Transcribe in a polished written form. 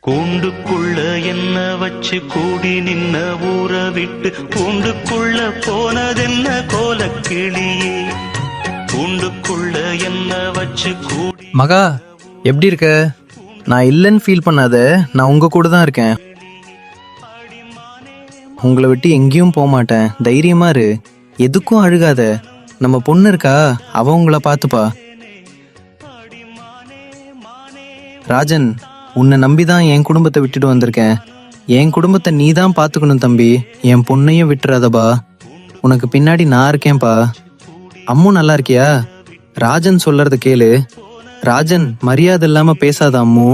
கூண்டுக்குள்ள என்ன வச்சு கூடி நின்ன ஊற விட்டு கூண்டுக்குள்ள போனதென்ன கோலக்கிளியே. கூண்டுக்குள்ள என்ன வச்சு கூடி. மகா, எப்படி இருக்க? நான் இல்லைன்னு ஃபீல் பண்ணாத, நான் உங்க கூட தான் இருக்கேன். உங்களை விட்டு எங்கேயும் போக மாட்டேன். தைரியமா இரு, எதுக்கும் அழுகாத. நம்ம பொண்ணு இருக்கா, அவ உங்களை பார்த்துப்பா. ராஜன், உன்னை நம்பிதான் என் குடும்பத்தை விட்டுட்டு வந்திருக்கேன். என் குடும்பத்தை நீ தான் பார்த்துக்கணும் தம்பி. என் பொண்ணையும் விட்டுறாதபா. உனக்கு பின்னாடி நான் இருக்கேன்பா. அம்மு நல்லா இருக்கியா? ராஜன் சொல்றத கேளு. ராஜன், மரியாதை இல்லாம பேசாத அம்மு.